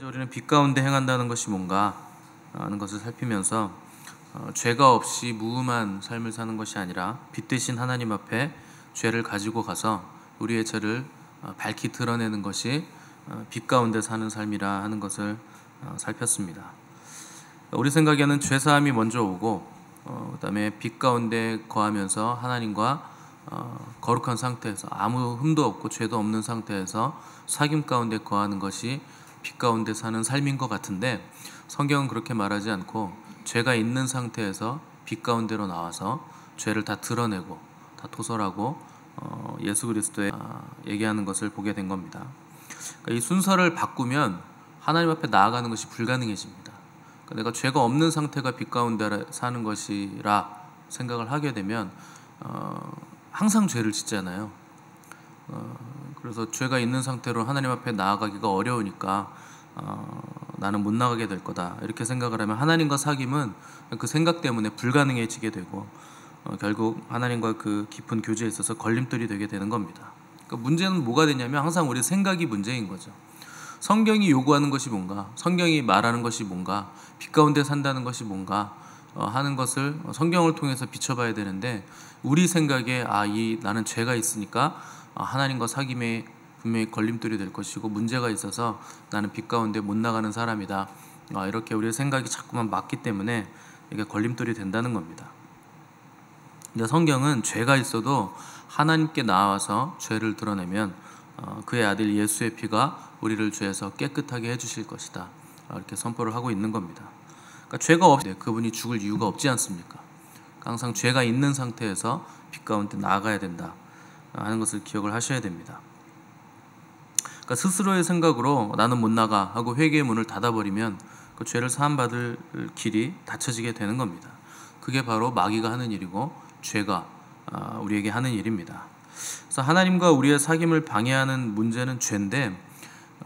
우리는 빛 가운데 행한다는 것이 뭔가 하는 것을 살피면서 죄가 없이 무음한 삶을 사는 것이 아니라 빛 대신 하나님 앞에 죄를 가지고 가서 우리의 죄를 밝히 드러내는 것이 빛 가운데 사는 삶이라 하는 것을 살폈습니다. 우리 생각에는 죄사함이 먼저 오고 그다음에 빛 가운데 거하면서 하나님과 거룩한 상태에서 아무 흠도 없고 죄도 없는 상태에서 사귐 가운데 거하는 것이 빛 가운데 사는 삶인 것 같은데, 성경은 그렇게 말하지 않고 죄가 있는 상태에서 빛 가운데로 나와서 죄를 다 드러내고 다 토설하고 예수 그리스도의 얘기하는 것을 보게 된 겁니다. 그러니까 이 순서를 바꾸면 하나님 앞에 나아가는 것이 불가능해집니다. 그러니까 내가 죄가 없는 상태가 빛 가운데 사는 것이라 생각을 하게 되면 항상 죄를 짓잖아요. 그래서 죄가 있는 상태로 하나님 앞에 나아가기가 어려우니까 나는 못 나가게 될 거다 이렇게 생각을 하면 하나님과 사귐은 그 생각 때문에 불가능해지게 되고 결국 하나님과 그 깊은 교제에 있어서 걸림돌이 되게 되는 겁니다. 그러니까 문제는 뭐가 되냐면 항상 우리 생각이 문제인 거죠. 성경이 요구하는 것이 뭔가, 성경이 말하는 것이 뭔가, 빛 가운데 산다는 것이 뭔가 하는 것을 성경을 통해서 비춰봐야 되는데, 우리 생각에 나는 죄가 있으니까 하나님과 사귐에 분명히 걸림돌이 될 것이고 문제가 있어서 나는 빛 가운데 못 나가는 사람이다, 이렇게 우리의 생각이 자꾸만 맞기 때문에 이게 걸림돌이 된다는 겁니다. 근데 성경은 죄가 있어도 하나님께 나와서 죄를 드러내면 그의 아들 예수의 피가 우리를 죄에서 깨끗하게 해주실 것이다, 이렇게 선포를 하고 있는 겁니다. 그러니까 죄가 없을 때 그분이 죽을 이유가 없지 않습니까? 항상 죄가 있는 상태에서 빛 가운데 나아가야 된다 하는 것을 기억을 하셔야 됩니다. 그러니까 스스로의 생각으로 나는 못 나가 하고 회개의 문을 닫아버리면 그 죄를 사함받을 길이 닫혀지게 되는 겁니다. 그게 바로 마귀가 하는 일이고 죄가 우리에게 하는 일입니다. 그래서 하나님과 우리의 사귐을 방해하는 문제는 죄인데,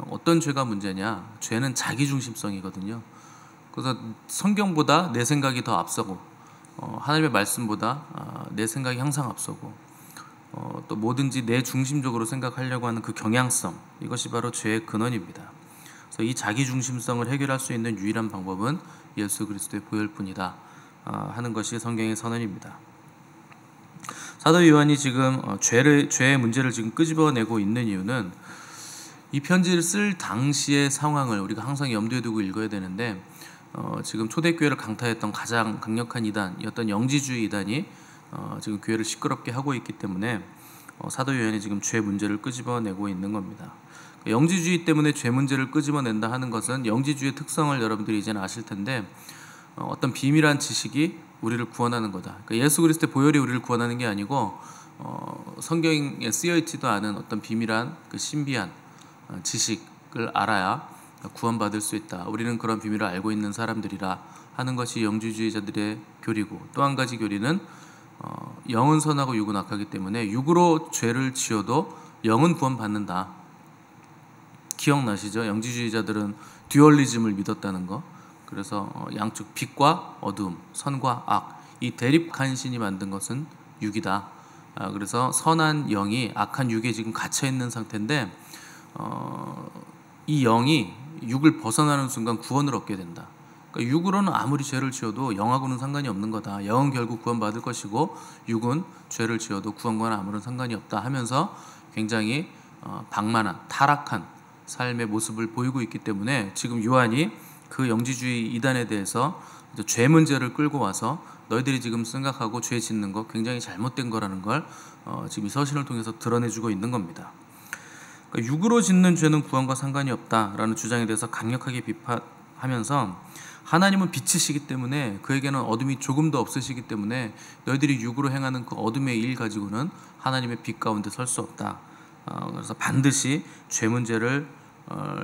어떤 죄가 문제냐? 죄는 자기중심성이거든요. 그래서 성경보다 내 생각이 더 앞서고 하나님의 말씀보다 내 생각이 항상 앞서고 또 뭐든지 내 중심적으로 생각하려고 하는 그 경향성, 이것이 바로 죄의 근원입니다. 그래서 이 자기중심성을 해결할 수 있는 유일한 방법은 예수 그리스도의 보혈 뿐이다 하는 것이 성경의 선언입니다. 사도 요한이 지금 죄의 문제를 지금 끄집어내고 있는 이유는, 이 편지를 쓸 당시의 상황을 우리가 항상 염두에 두고 읽어야 되는데, 지금 초대교회를 강타했던 가장 강력한 이단이었던 영지주의 이단이 지금 교회를 시끄럽게 하고 있기 때문에 사도 요한이 지금 죄 문제를 끄집어내고 있는 겁니다. 영지주의 때문에 죄 문제를 끄집어낸다 하는 것은 영지주의의 특성을 여러분들이 이제는 아실 텐데, 어떤 비밀한 지식이 우리를 구원하는 거다. 그러니까 예수 그리스도의 보혈이 우리를 구원하는 게 아니고 성경에 쓰여 있지도 않은 어떤 비밀한 그 신비한 지식을 알아야 구원받을 수 있다. 우리는 그런 비밀을 알고 있는 사람들이라 하는 것이 영지주의자들의 교리고, 또 한 가지 교리는 영은 선하고 육은 악하기 때문에 육으로 죄를 지어도 영은 구원받는다. 기억나시죠? 영지주의자들은 듀얼리즘을 믿었다는 거. 그래서 양쪽 빛과 어둠, 선과 악, 이 대립한 신이 만든 것은 육이다. 그래서 선한 영이 악한 육에 지금 갇혀 있는 상태인데, 이 영이 육을 벗어나는 순간 구원을 얻게 된다. 그러니까 육으로는 아무리 죄를 지어도 영하고는 상관이 없는 거다. 영은 결국 구원받을 것이고 육은 죄를 지어도 구원과는 아무런 상관이 없다 하면서 굉장히 방만한 타락한 삶의 모습을 보이고 있기 때문에, 지금 요한이 그 영지주의 이단에 대해서 죄 문제를 끌고 와서 너희들이 지금 생각하고 죄 짓는 거 굉장히 잘못된 거라는 걸 지금 이 서신을 통해서 드러내주고 있는 겁니다. 그러니까 육으로 짓는 죄는 구원과 상관이 없다라는 주장에 대해서 강력하게 비판하면서, 하나님은 빛이시기 때문에 그에게는 어둠이 조금도 없으시기 때문에 너희들이 육으로 행하는 그 어둠의 일 가지고는 하나님의 빛 가운데 설 수 없다. 그래서 반드시 죄 문제를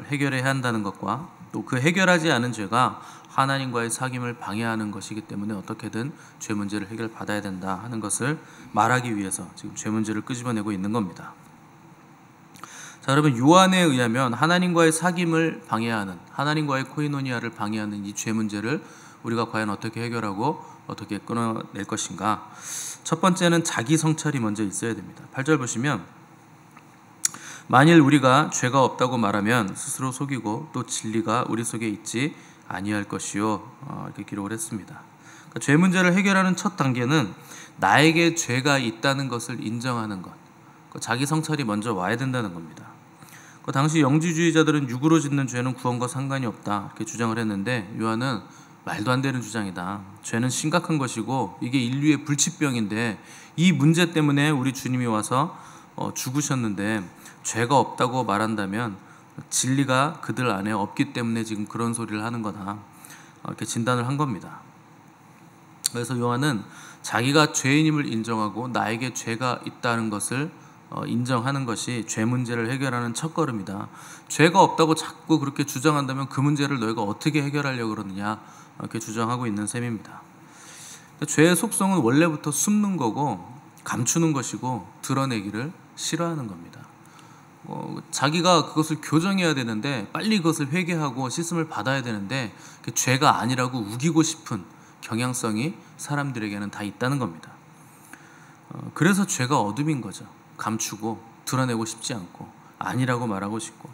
해결해야 한다는 것과, 또 그 해결하지 않은 죄가 하나님과의 사귐을 방해하는 것이기 때문에 어떻게든 죄 문제를 해결받아야 된다 하는 것을 말하기 위해서 지금 죄 문제를 끄집어내고 있는 겁니다. 자, 여러분, 요한에 의하면 하나님과의 사귐을 방해하는, 하나님과의 코이노니아를 방해하는 이 죄 문제를 우리가 과연 어떻게 해결하고 어떻게 끊어낼 것인가? 첫 번째는 자기 성찰이 먼저 있어야 됩니다. 8절 보시면 만일 우리가 죄가 없다고 말하면 스스로 속이고 또 진리가 우리 속에 있지 아니할 것이요. 이렇게 기록을 했습니다. 그러니까 죄 문제를 해결하는 첫 단계는 나에게 죄가 있다는 것을 인정하는 것. 자기 성찰이 먼저 와야 된다는 겁니다. 당시 영지주의자들은 육으로 짓는 죄는 구원과 상관이 없다 이렇게 주장을 했는데 요한은 말도 안 되는 주장이다. 죄는 심각한 것이고 이게 인류의 불치병인데 이 문제 때문에 우리 주님이 와서 죽으셨는데 죄가 없다고 말한다면 진리가 그들 안에 없기 때문에 지금 그런 소리를 하는 거다. 이렇게 진단을 한 겁니다. 그래서 요한은 자기가 죄인임을 인정하고 나에게 죄가 있다는 것을 인정하는 것이 죄 문제를 해결하는 첫걸음이다. 죄가 없다고 자꾸 그렇게 주장한다면 그 문제를 너희가 어떻게 해결하려고 그러느냐 이렇게 주장하고 있는 셈입니다. 죄의 속성은 원래부터 숨는 거고 감추는 것이고 드러내기를 싫어하는 겁니다. 자기가 그것을 교정해야 되는데 빨리 그것을 회개하고 씻음을 받아야 되는데 죄가 아니라고 우기고 싶은 경향성이 사람들에게는 다 있다는 겁니다. 그래서 죄가 어둠인 거죠. 감추고 드러내고 싶지 않고 아니라고 말하고 싶고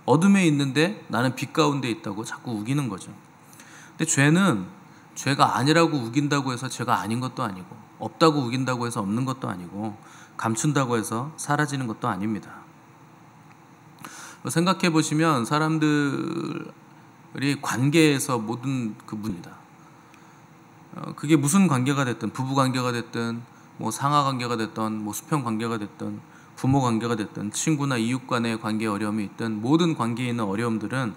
어둠에 있는데 나는 빛 가운데 있다고 자꾸 우기는 거죠. 근데 죄는 죄가 아니라고 우긴다고 해서 죄가 아닌 것도 아니고 없다고 우긴다고 해서 없는 것도 아니고 감춘다고 해서 사라지는 것도 아닙니다. 생각해 보시면 사람들이 관계에서 모든 그 문제입니다. 그게 무슨 관계가 됐든 부부 관계가 됐든 뭐 상하 관계가 됐든 뭐 수평 관계가 됐든 부모 관계가 됐든 친구나 이웃 간의 관계 어려움이 있든 모든 관계에 있는 어려움들은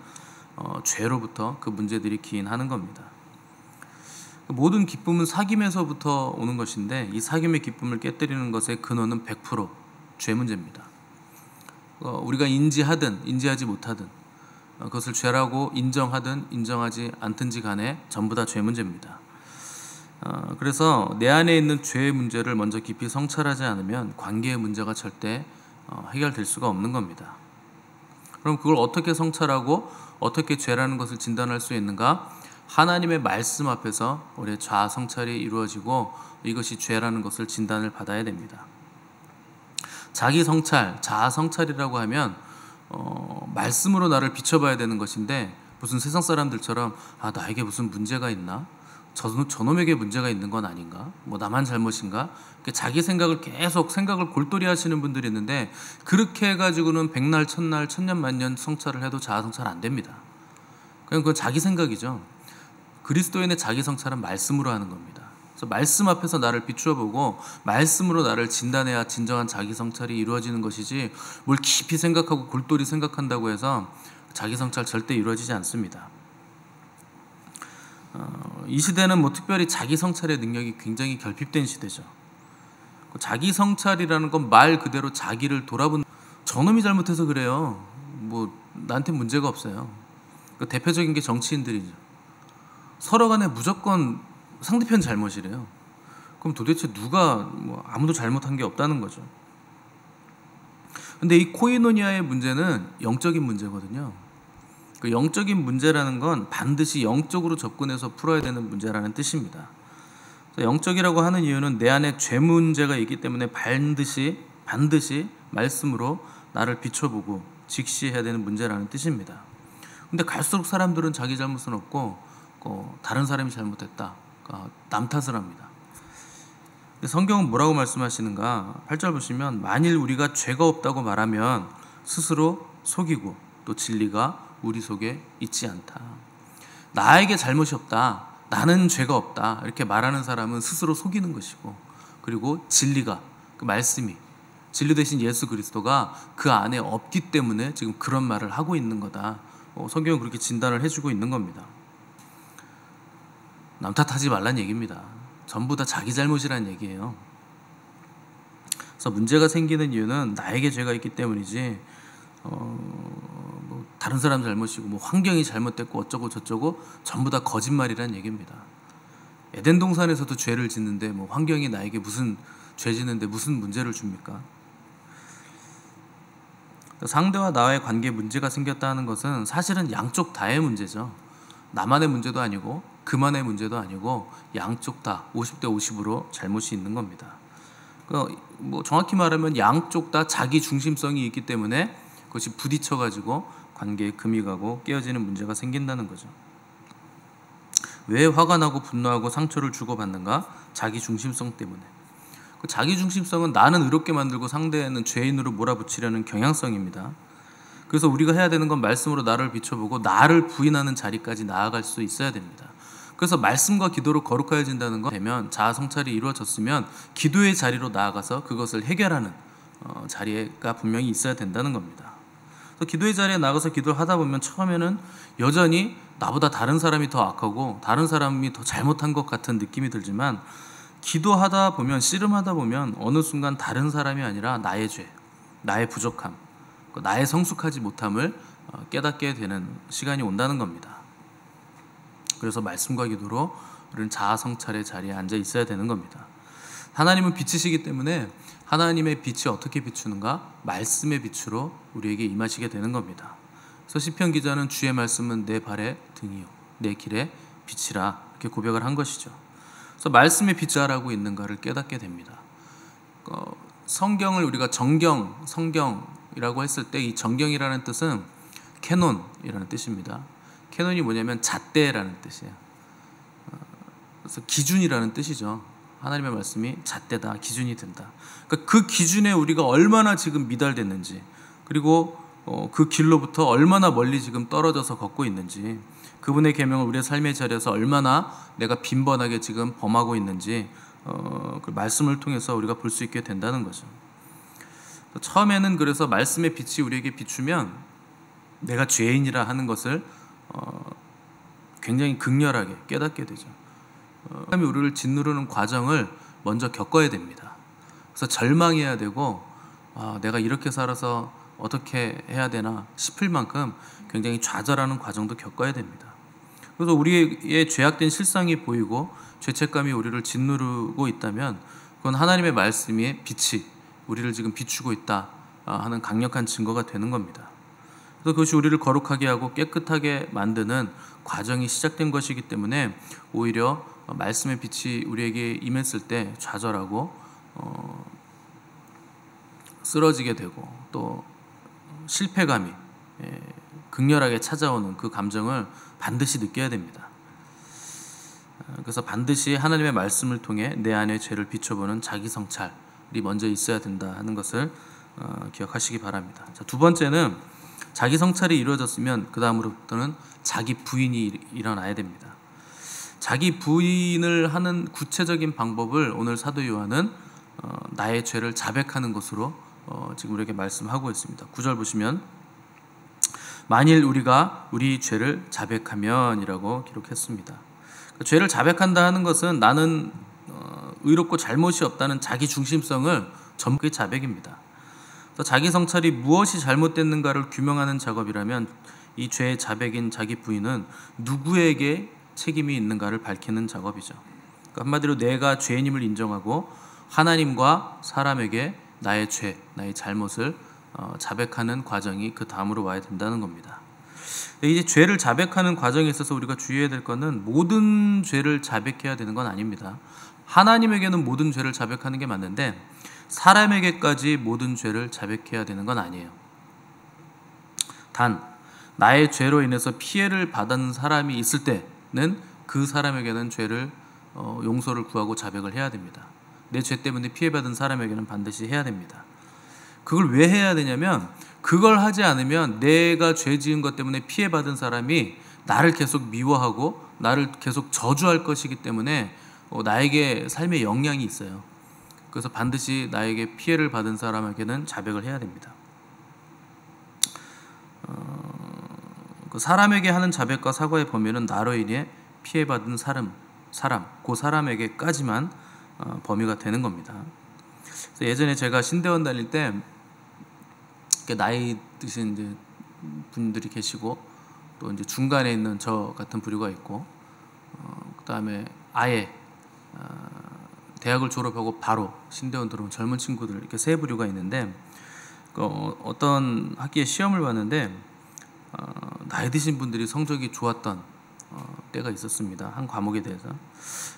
죄로부터 그 문제들이 기인하는 겁니다. 모든 기쁨은 사귐에서부터 오는 것인데 이 사귐의 기쁨을 깨뜨리는 것의 근원은 100% 죄 문제입니다. 우리가 인지하든 인지하지 못하든 그것을 죄라고 인정하든 인정하지 않든지 간에 전부 다 죄 문제입니다. 그래서 내 안에 있는 죄의 문제를 먼저 깊이 성찰하지 않으면 관계의 문제가 절대 해결될 수가 없는 겁니다. 그럼 그걸 어떻게 성찰하고 어떻게 죄라는 것을 진단할 수 있는가? 하나님의 말씀 앞에서 우리의 자아 성찰이 이루어지고 이것이 죄라는 것을 진단을 받아야 됩니다. 자기 성찰, 자아 성찰이라고 하면 말씀으로 나를 비춰봐야 되는 것인데 무슨 세상 사람들처럼 나에게 무슨 문제가 있나? 저놈에게 문제가 있는 건 아닌가? 뭐 나만 잘못인가? 자기 생각을 계속 생각을 골똘히 하시는 분들이 있는데 그렇게 해가지고는 백날 천날 천년 만년 성찰을 해도 자아 성찰 안 됩니다. 그건 자기 생각이죠. 그리스도인의 자기 성찰은 말씀으로 하는 겁니다. 그래서 말씀 앞에서 나를 비추어 보고 말씀으로 나를 진단해야 진정한 자기 성찰이 이루어지는 것이지 뭘 깊이 생각하고 골똘히 생각한다고 해서 자기 성찰 절대 이루어지지 않습니다. 이 시대는 뭐 특별히 자기 성찰의 능력이 굉장히 결핍된 시대죠. 자기 성찰이라는 건 말 그대로 자기를 돌아본 저놈이 잘못해서 그래요. 뭐 나한테 문제가 없어요. 대표적인 게 정치인들이죠. 서로 간에 무조건 상대편 잘못이래요. 그럼 도대체 누가 뭐 아무도 잘못한 게 없다는 거죠. 근데 이 코이노니아의 문제는 영적인 문제거든요. 그 영적인 문제라는 건 반드시 영적으로 접근해서 풀어야 되는 문제라는 뜻입니다. 영적이라고 하는 이유는 내 안에 죄 문제가 있기 때문에 반드시 말씀으로 나를 비춰보고 직시해야 되는 문제라는 뜻입니다. 근데 갈수록 사람들은 자기 잘못은 없고 다른 사람이 잘못했다, 남 탓을 합니다. 성경은 뭐라고 말씀하시는가? 8절 보시면 만일 우리가 죄가 없다고 말하면 스스로 속이고 또 진리가 우리 속에 있지 않다. 나에게 잘못이 없다, 나는 죄가 없다 이렇게 말하는 사람은 스스로 속이는 것이고 그리고 진리가 그 말씀이 진리 되신 예수 그리스도가 그 안에 없기 때문에 지금 그런 말을 하고 있는 거다. 성경은 그렇게 진단을 해주고 있는 겁니다. 남 탓하지 말란 얘기입니다. 전부 다 자기 잘못이라는 얘기예요. 그래서 문제가 생기는 이유는 나에게 죄가 있기 때문이지 뭐 다른 사람 잘못이고 뭐 환경이 잘못됐고 어쩌고 저쩌고 전부 다 거짓말이라는 얘기입니다. 에덴 동산에서도 죄를 짓는데 뭐 환경이 나에게 무슨 죄 짓는데 무슨 문제를 줍니까? 상대와 나의 관계에 문제가 생겼다 하는 것은 사실은 양쪽 다의 문제죠. 나만의 문제도 아니고 그만의 문제도 아니고 양쪽 다 50대 50으로 잘못이 있는 겁니다. 뭐 정확히 말하면 양쪽 다 자기 중심성이 있기 때문에 그것이 부딪혀 가지고 관계에 금이 가고 깨어지는 문제가 생긴다는 거죠. 왜 화가 나고 분노하고 상처를 주고받는가? 자기 중심성 때문에. 그 자기 중심성은 나는 의롭게 만들고 상대는 죄인으로 몰아붙이려는 경향성입니다. 그래서 우리가 해야 되는 건 말씀으로 나를 비춰보고 나를 부인하는 자리까지 나아갈 수 있어야 됩니다. 그래서 말씀과 기도로 거룩해진다는 건 되면 자아 성찰이 이루어졌으면 기도의 자리로 나아가서 그것을 해결하는 자리가 분명히 있어야 된다는 겁니다. 그래서 기도의 자리에 나가서 기도를 하다 보면 처음에는 여전히 나보다 다른 사람이 더 악하고 다른 사람이 더 잘못한 것 같은 느낌이 들지만 기도하다 보면 씨름하다 보면 어느 순간 다른 사람이 아니라 나의 죄, 나의 부족함, 나의 성숙하지 못함을 깨닫게 되는 시간이 온다는 겁니다. 그래서 말씀과 기도로 우리는 자아 성찰의 자리에 앉아 있어야 되는 겁니다. 하나님은 빛이시기 때문에 하나님의 빛이 어떻게 비추는가? 말씀의 빛으로 우리에게 임하시게 되는 겁니다. 그래서 시편 기자는 주의 말씀은 내 발의 등이요 내 길의 빛이라 이렇게 고백을 한 것이죠. 그래서 말씀의 빛이라고 있는가를 깨닫게 됩니다. 성경을 우리가 정경, 성경이라고 했을 때 이 정경이라는 뜻은 캐논이라는 뜻입니다. 캐논이 뭐냐면 잣대라는 뜻이에요. 그래서 기준이라는 뜻이죠. 하나님의 말씀이 잣대다, 기준이 된다. 그러니까 그 기준에 우리가 얼마나 지금 미달됐는지, 그리고 그 길로부터 얼마나 멀리 지금 떨어져서 걷고 있는지, 그분의 계명을 우리의 삶의 자리에서 얼마나 내가 빈번하게 지금 범하고 있는지 그 말씀을 통해서 우리가 볼 수 있게 된다는 거죠. 처음에는 그래서 말씀의 빛이 우리에게 비추면 내가 죄인이라 하는 것을 굉장히 극렬하게 깨닫게 되죠. 하나님이 우리를 짓누르는 과정을 먼저 겪어야 됩니다. 그래서 절망해야 되고 내가 이렇게 살아서 어떻게 해야 되나 싶을 만큼 굉장히 좌절하는 과정도 겪어야 됩니다. 그래서 우리의 죄악된 실상이 보이고 죄책감이 우리를 짓누르고 있다면 그건 하나님의 말씀의 빛이 우리를 지금 비추고 있다 하는 강력한 증거가 되는 겁니다. 그래서 그것이 우리를 거룩하게 하고 깨끗하게 만드는 과정이 시작된 것이기 때문에 오히려 말씀의 빛이 우리에게 임했을 때 좌절하고 쓰러지게 되고 또 실패감이 극렬하게 찾아오는 그 감정을 반드시 느껴야 됩니다. 그래서 반드시 하나님의 말씀을 통해 내 안의 죄를 비춰보는 자기 성찰이 먼저 있어야 된다 하는 것을 기억하시기 바랍니다. 자, 두 번째는 자기 성찰이 이루어졌으면 그 다음으로부터는 자기 부인이 일어나야 됩니다. 자기 부인을 하는 구체적인 방법을 오늘 사도 요한은 나의 죄를 자백하는 것으로 지금 우리에게 말씀하고 있습니다. 9절 보시면 만일 우리가 우리 죄를 자백하면 이라고 기록했습니다. 죄를 자백한다 하는 것은 나는 의롭고 잘못이 없다는 자기 중심성을 전부 자백입니다. 자기 성찰이 무엇이 잘못됐는가를 규명하는 작업이라면 이 죄의 자백인 자기 부인은 누구에게 책임이 있는가를 밝히는 작업이죠. 그러니까 한마디로 내가 죄인임을 인정하고 하나님과 사람에게 나의 죄, 나의 잘못을 자백하는 과정이 그 다음으로 와야 된다는 겁니다. 이제 죄를 자백하는 과정에 있어서 우리가 주의해야 될 것은 모든 죄를 자백해야 되는 건 아닙니다. 하나님에게는 모든 죄를 자백하는 게 맞는데 사람에게까지 모든 죄를 자백해야 되는 건 아니에요. 단 나의 죄로 인해서 피해를 받은 사람이 있을 때는 그 사람에게는 죄를 용서를 구하고 자백을 해야 됩니다. 내 죄 때문에 피해받은 사람에게는 반드시 해야 됩니다. 그걸 왜 해야 되냐면 그걸 하지 않으면 내가 죄 지은 것 때문에 피해받은 사람이 나를 계속 미워하고 나를 계속 저주할 것이기 때문에 나에게 삶에 영향이 있어요. 그래서 반드시 나에게 피해를 받은 사람에게는 자백을 해야 됩니다. 그 사람에게 하는 자백과 사과의 범위는 나로 인해 피해받은 사람, 그 사람에게까지만 범위가 되는 겁니다. 그래서 예전에 제가 신대원 다닐 때 나이 드신 이제 분들이 계시고 또 이제 중간에 있는 저 같은 부류가 있고 그 다음에 아예 대학을 졸업하고 바로 신대원 들어온 젊은 친구들 이렇게 세 부류가 있는데 어떤 학기에 시험을 봤는데 나이 드신 분들이 성적이 좋았던 때가 있었습니다. 한 과목에 대해서.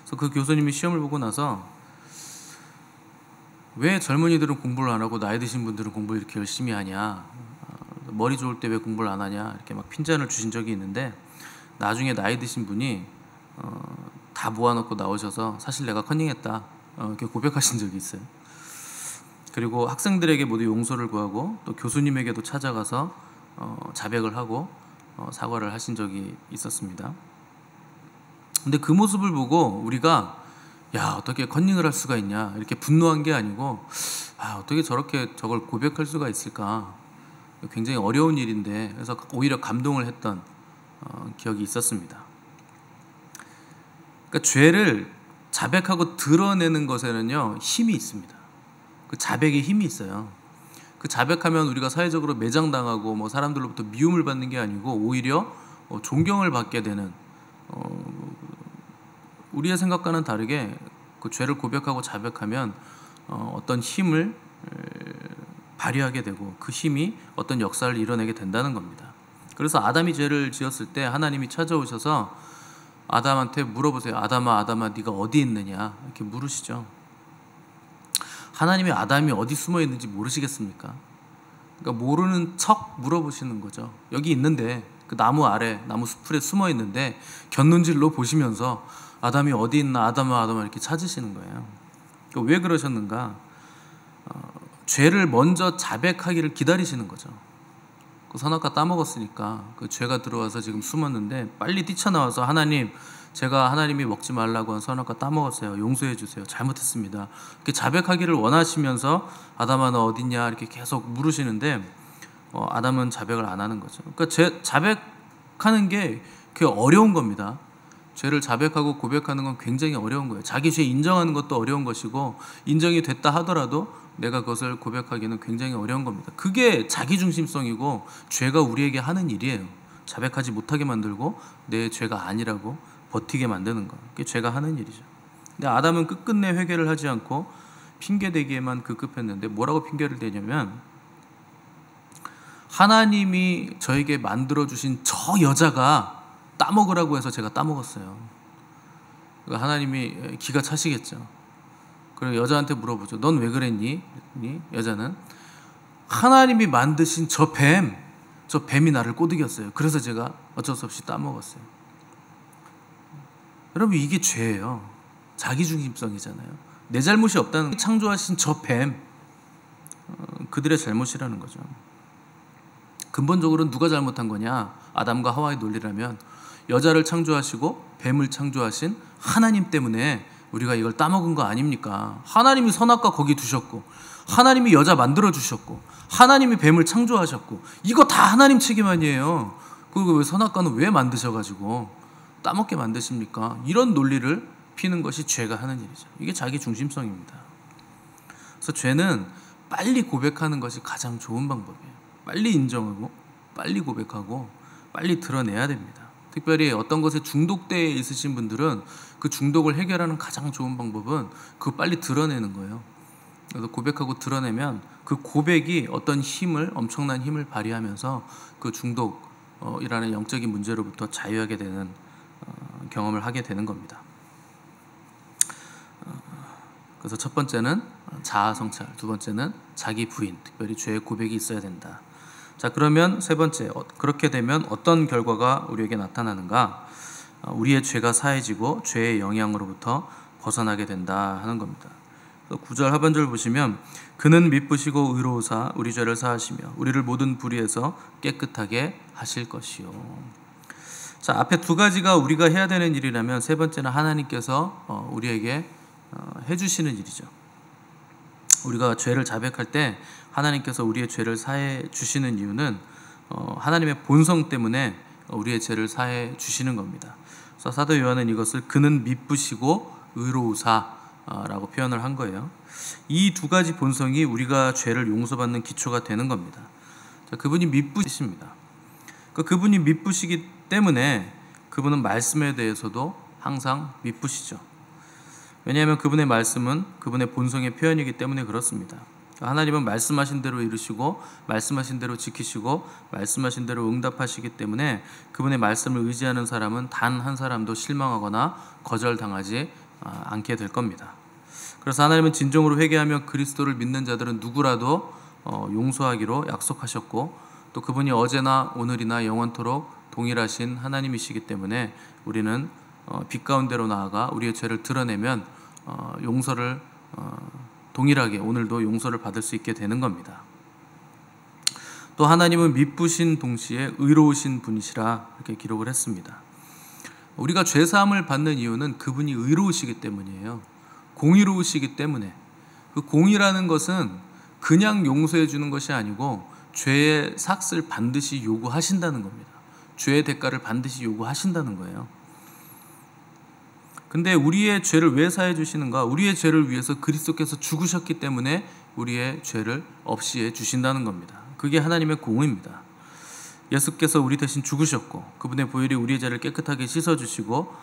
그래서 그 교수님이 시험을 보고 나서 왜 젊은이들은 공부를 안 하고 나이 드신 분들은 공부를 이렇게 열심히 하냐. 머리 좋을 때 왜 공부를 안 하냐 이렇게 막 핀잔을 주신 적이 있는데, 나중에 나이 드신 분이 다 모아놓고 나오셔서 사실 내가 컨닝했다 이렇게 고백하신 적이 있어요. 그리고 학생들에게 모두 용서를 구하고 또 교수님에게도 찾아가서 자백을 하고 사과를 하신 적이 있었습니다. 근데 그 모습을 보고 우리가 야, 어떻게 컨닝을 할 수가 있냐 이렇게 분노한 게 아니고, 어떻게 저렇게 저걸 고백할 수가 있을까, 굉장히 어려운 일인데, 그래서 오히려 감동을 했던 기억이 있었습니다. 그러니까 죄를 자백하고 드러내는 것에는요 힘이 있습니다. 그 자백에 힘이 있어요. 그 자백하면 우리가 사회적으로 매장당하고 뭐 사람들로부터 미움을 받는 게 아니고 오히려 존경을 받게 되는, 우리의 생각과는 다르게 그 죄를 고백하고 자백하면 어떤 힘을 발휘하게 되고 그 힘이 어떤 역사를 이뤄내게 된다는 겁니다. 그래서 아담이 죄를 지었을 때 하나님이 찾아오셔서 아담한테 물어보세요. 아담아, 아담아, 네가 어디 있느냐 이렇게 물으시죠. 하나님이 아담이 어디 숨어 있는지 모르시겠습니까? 그러니까 모르는 척 물어보시는 거죠. 여기 있는데, 그 나무 아래, 나무 수풀에 숨어 있는데 곁눈질로 보시면서 아담이 어디 있나, 아담아, 아담아 이렇게 찾으시는 거예요. 그러니까 왜 그러셨는가? 죄를 먼저 자백하기를 기다리시는 거죠. 그 선악과 따먹었으니까 그 죄가 들어와서 지금 숨었는데 빨리 뛰쳐나와서 하나님, 제가 하나님이 먹지 말라고 한 선악과 따먹었어요. 용서해 주세요. 잘못했습니다. 이렇게 자백하기를 원하시면서 아담아 너 어딨냐 이렇게 계속 물으시는데 아담은 자백을 안 하는 거죠. 그러니까 자백하는 게 그게 어려운 겁니다. 죄를 자백하고 고백하는 건 굉장히 어려운 거예요. 자기 죄 인정하는 것도 어려운 것이고, 인정이 됐다 하더라도 내가 그것을 고백하기는 굉장히 어려운 겁니다. 그게 자기중심성이고 죄가 우리에게 하는 일이에요. 자백하지 못하게 만들고 내 죄가 아니라고 버티게 만드는 거. 그게 죄가 하는 일이죠. 근데 아담은 끝끝내 회개를 하지 않고 핑계대기에만 급급했는데, 뭐라고 핑계를 대냐면 하나님이 저에게 만들어주신 저 여자가 따먹으라고 해서 제가 따먹었어요. 그러니까 하나님이 기가 차시겠죠. 그리고 여자한테 물어보죠. 넌 왜 그랬니? 여자는 하나님이 만드신 저 뱀이 나를 꼬드겼어요. 그래서 제가 어쩔 수 없이 따먹었어요. 여러분, 이게 죄예요. 자기중심성이잖아요. 내 잘못이 없다는, 창조하신 저 뱀, 그들의 잘못이라는 거죠. 근본적으로 누가 잘못한 거냐? 아담과 하와의 논리라면 여자를 창조하시고 뱀을 창조하신 하나님 때문에 우리가 이걸 따먹은 거 아닙니까? 하나님이 선악과 거기 두셨고, 하나님이 여자 만들어 주셨고, 하나님이 뱀을 창조하셨고, 이거 다 하나님 책임 아니에요. 그리고 왜 선악과는 왜 만드셔가지고 따먹게 만드십니까? 이런 논리를 피는 것이 죄가 하는 일이죠. 이게 자기 중심성입니다. 그래서 죄는 빨리 고백하는 것이 가장 좋은 방법이에요. 빨리 인정하고 빨리 고백하고 빨리 드러내야 됩니다. 특별히 어떤 것에 중독되어 있으신 분들은 그 중독을 해결하는 가장 좋은 방법은 그거 빨리 드러내는 거예요. 그래서 고백하고 드러내면 그 고백이 어떤 엄청난 힘을 발휘하면서 그 중독이라는 영적인 문제로부터 자유하게 되는 경험을 하게 되는 겁니다. 그래서 첫 번째는 자아 성찰, 두 번째는 자기 부인, 특별히 죄의 고백이 있어야 된다. 자, 그러면 세 번째, 그렇게 되면 어떤 결과가 우리에게 나타나는가? 우리의 죄가 사해지고 죄의 영향으로부터 벗어나게 된다 하는 겁니다. 9절 하반절 보시면 그는 미쁘시고 의로우사 우리 죄를 사하시며 우리를 모든 불의에서 깨끗하게 하실 것이요. 자, 앞에 두 가지가 우리가 해야 되는 일이라면 세 번째는 하나님께서 우리에게 해주시는 일이죠. 우리가 죄를 자백할 때 하나님께서 우리의 죄를 사해 주시는 이유는 하나님의 본성 때문에 우리의 죄를 사해 주시는 겁니다. 그래서 사도 요한은 이것을 그는 미쁘시고 의로우사라고 표현을 한 거예요. 이 두 가지 본성이 우리가 죄를 용서받는 기초가 되는 겁니다. 자, 그분이 미쁘십니다. 그분이 미쁘시기 때문에 그분은 말씀에 대해서도 항상 미쁘시죠. 왜냐하면 그분의 말씀은 그분의 본성의 표현이기 때문에 그렇습니다. 하나님은 말씀하신 대로 이루시고 말씀하신 대로 지키시고 말씀하신 대로 응답하시기 때문에 그분의 말씀을 의지하는 사람은 단 한 사람도 실망하거나 거절당하지 않게 될 겁니다. 그래서 하나님은 진정으로 회개하며 그리스도를 믿는 자들은 누구라도 용서하기로 약속하셨고, 또 또 그분이 어제나 오늘이나 영원토록 동일하신 하나님이시기 때문에 우리는 빛 가운데로 나아가 우리의 죄를 드러내면 용서를 동일하게 오늘도 용서를 받을 수 있게 되는 겁니다. 또 하나님은 미쁘신 동시에 의로우신 분이시라 이렇게 기록을 했습니다. 우리가 죄사함을 받는 이유는 그분이 의로우시기 때문이에요. 공의로우시기 때문에. 그 공의라는 것은 그냥 용서해 주는 것이 아니고 죄의 삭을 반드시 요구하신다는 겁니다. 죄의 대가를 반드시 요구하신다는 거예요. 근데 우리의 죄를 왜 사해 주시는가? 우리의 죄를 위해서 그리스도께서 죽으셨기 때문에 우리의 죄를 없이 해 주신다는 겁니다. 그게 하나님의 공의입니다. 예수께서 우리 대신 죽으셨고 그분의 보혈이 우리의 죄를 깨끗하게 씻어주시고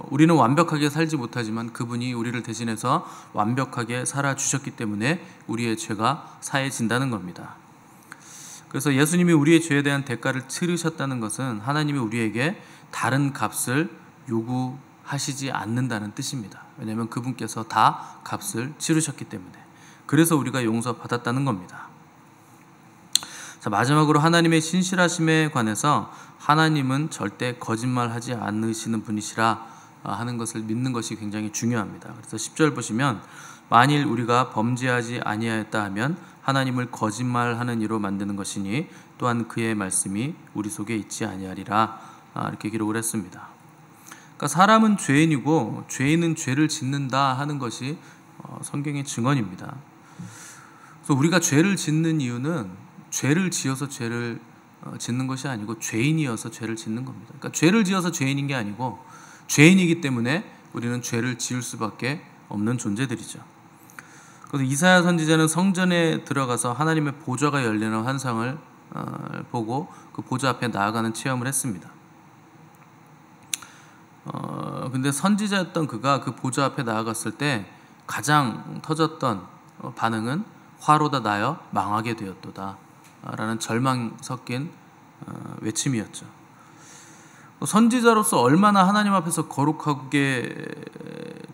우리는 완벽하게 살지 못하지만 그분이 우리를 대신해서 완벽하게 살아주셨기 때문에 우리의 죄가 사해진다는 겁니다. 그래서 예수님이 우리의 죄에 대한 대가를 치르셨다는 것은 하나님이 우리에게 다른 값을 요구하시지 않는다는 뜻입니다. 왜냐하면 그분께서 다 값을 치르셨기 때문에. 그래서 우리가 용서받았다는 겁니다. 자, 마지막으로 하나님의 신실하심에 관해서 하나님은 절대 거짓말하지 않으시는 분이시라 하는 것을 믿는 것이 굉장히 중요합니다. 그래서 10절 보시면 만일 우리가 범죄하지 아니하였다 하면 하나님을 거짓말하는 이로 만드는 것이니 또한 그의 말씀이 우리 속에 있지 아니하리라 이렇게 기록을 했습니다. 그러니까 사람은 죄인이고 죄인은 죄를 짓는다 하는 것이 성경의 증언입니다. 그래서 우리가 죄를 짓는 이유는 죄를 지어서 죄를 짓는 것이 아니고 죄인이어서 죄를 짓는 겁니다. 그러니까 죄를 지어서 죄인인 게 아니고 죄인이기 때문에 우리는 죄를 지을 수밖에 없는 존재들이죠. 그래서 이사야 선지자는 성전에 들어가서 하나님의 보좌가 열리는 환상을 보고 그 보좌 앞에 나아가는 체험을 했습니다. 근데 선지자였던 그가 그 보좌 앞에 나아갔을 때 가장 터졌던 반응은 화로다 나여 망하게 되었도다 라는 절망 섞인 외침이었죠. 선지자로서 얼마나 하나님 앞에서 거룩하게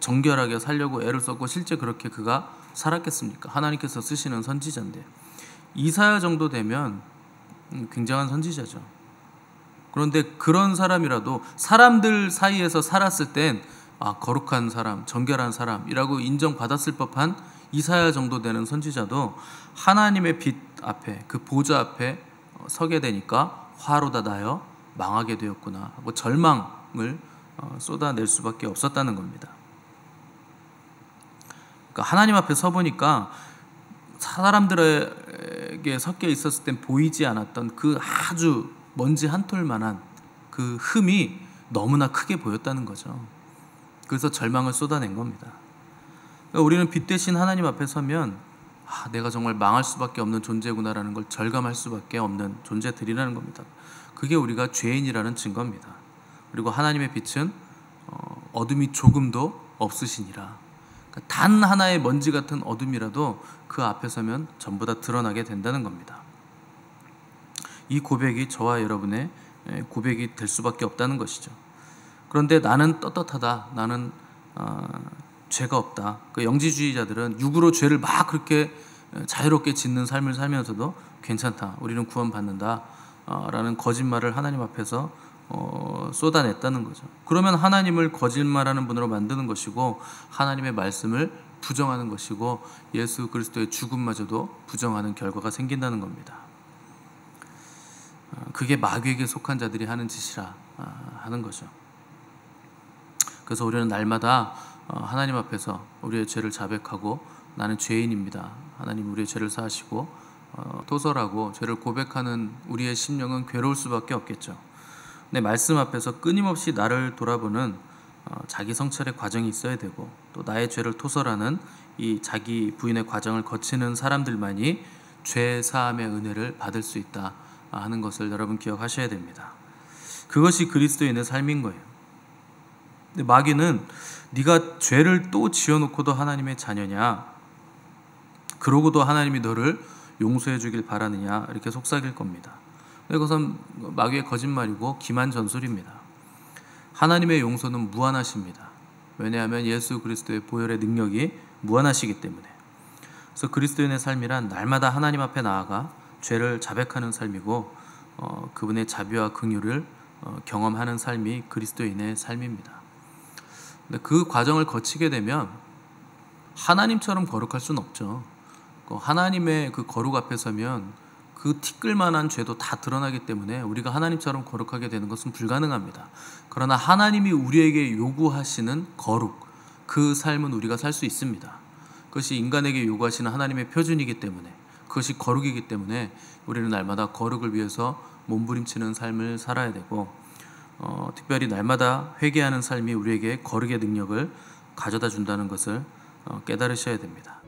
정결하게 살려고 애를 썼고 실제 그렇게 그가 살았겠습니까? 하나님께서 쓰시는 선지자인데 이사야 정도 되면 굉장한 선지자죠. 그런데 그런 사람이라도 사람들 사이에서 살았을 땐 거룩한 사람, 정결한 사람이라고 인정받았을 법한 이사야 정도 되는 선지자도 하나님의 빛 앞에 그 보좌 앞에 서게 되니까 화로다 나여 망하게 되었구나 하고 절망을 쏟아낼 수밖에 없었다는 겁니다. 그러니까 하나님 앞에 서 보니까 사람들에게 섞여 있었을 땐 보이지 않았던 그 아주 먼지 한 톨만한 그 흠이 너무나 크게 보였다는 거죠. 그래서 절망을 쏟아낸 겁니다. 그러니까 우리는 빛 대신 하나님 앞에 서면 내가 정말 망할 수밖에 없는 존재구나라는 걸 절감할 수밖에 없는 존재들이라는 겁니다. 그게 우리가 죄인이라는 증거입니다. 그리고 하나님의 빛은 어둠이 조금도 없으시니라. 그러니까 단 하나의 먼지 같은 어둠이라도 그 앞에 서면 전부 다 드러나게 된다는 겁니다. 이 고백이 저와 여러분의 고백이 될 수밖에 없다는 것이죠. 그런데 나는 떳떳하다. 나는 죄가 없다. 그 영지주의자들은 육으로 죄를 막 그렇게 자유롭게 짓는 삶을 살면서도 괜찮다. 우리는 구원받는다. 라는 거짓말을 하나님 앞에서 쏟아냈다는 거죠. 그러면 하나님을 거짓말하는 분으로 만드는 것이고 하나님의 말씀을 부정하는 것이고 예수 그리스도의 죽음마저도 부정하는 결과가 생긴다는 겁니다. 그게 마귀에게 속한 자들이 하는 짓이라 하는 거죠. 그래서 우리는 날마다 하나님 앞에서 우리의 죄를 자백하고 나는 죄인입니다. 하나님 우리의 죄를 사하시고 토설하고 죄를 고백하는 우리의 심령은 괴로울 수밖에 없겠죠. 근데 말씀 앞에서 끊임없이 나를 돌아보는 자기 성찰의 과정이 있어야 되고 또 나의 죄를 토설하는 이 자기 부인의 과정을 거치는 사람들만이 죄 사함의 은혜를 받을 수 있다 하는 것을 여러분 기억하셔야 됩니다. 그것이 그리스도인의 삶인 거예요. 근데 마귀는 네가 죄를 또 지어놓고도 하나님의 자녀냐, 그러고도 하나님이 너를 용서해 주길 바라느냐 이렇게 속삭일 겁니다. 그것은 마귀의 거짓말이고 기만 전술입니다. 하나님의 용서는 무한하십니다. 왜냐하면 예수 그리스도의 보혈의 능력이 무한하시기 때문에. 그래서 그리스도인의 삶이란 날마다 하나님 앞에 나아가 죄를 자백하는 삶이고 그분의 자비와 긍휼을 경험하는 삶이 그리스도인의 삶입니다. 근데 그 과정을 거치게 되면 하나님처럼 거룩할 수는 없죠. 하나님의 그 거룩 앞에 서면 그 티끌만한 죄도 다 드러나기 때문에 우리가 하나님처럼 거룩하게 되는 것은 불가능합니다. 그러나 하나님이 우리에게 요구하시는 거룩, 그 삶은 우리가 살 수 있습니다. 그것이 인간에게 요구하시는 하나님의 표준이기 때문에, 그것이 거룩이기 때문에 우리는 날마다 거룩을 위해서 몸부림치는 삶을 살아야 되고, 특별히 날마다 회개하는 삶이 우리에게 거룩의 능력을 가져다 준다는 것을 깨달으셔야 됩니다.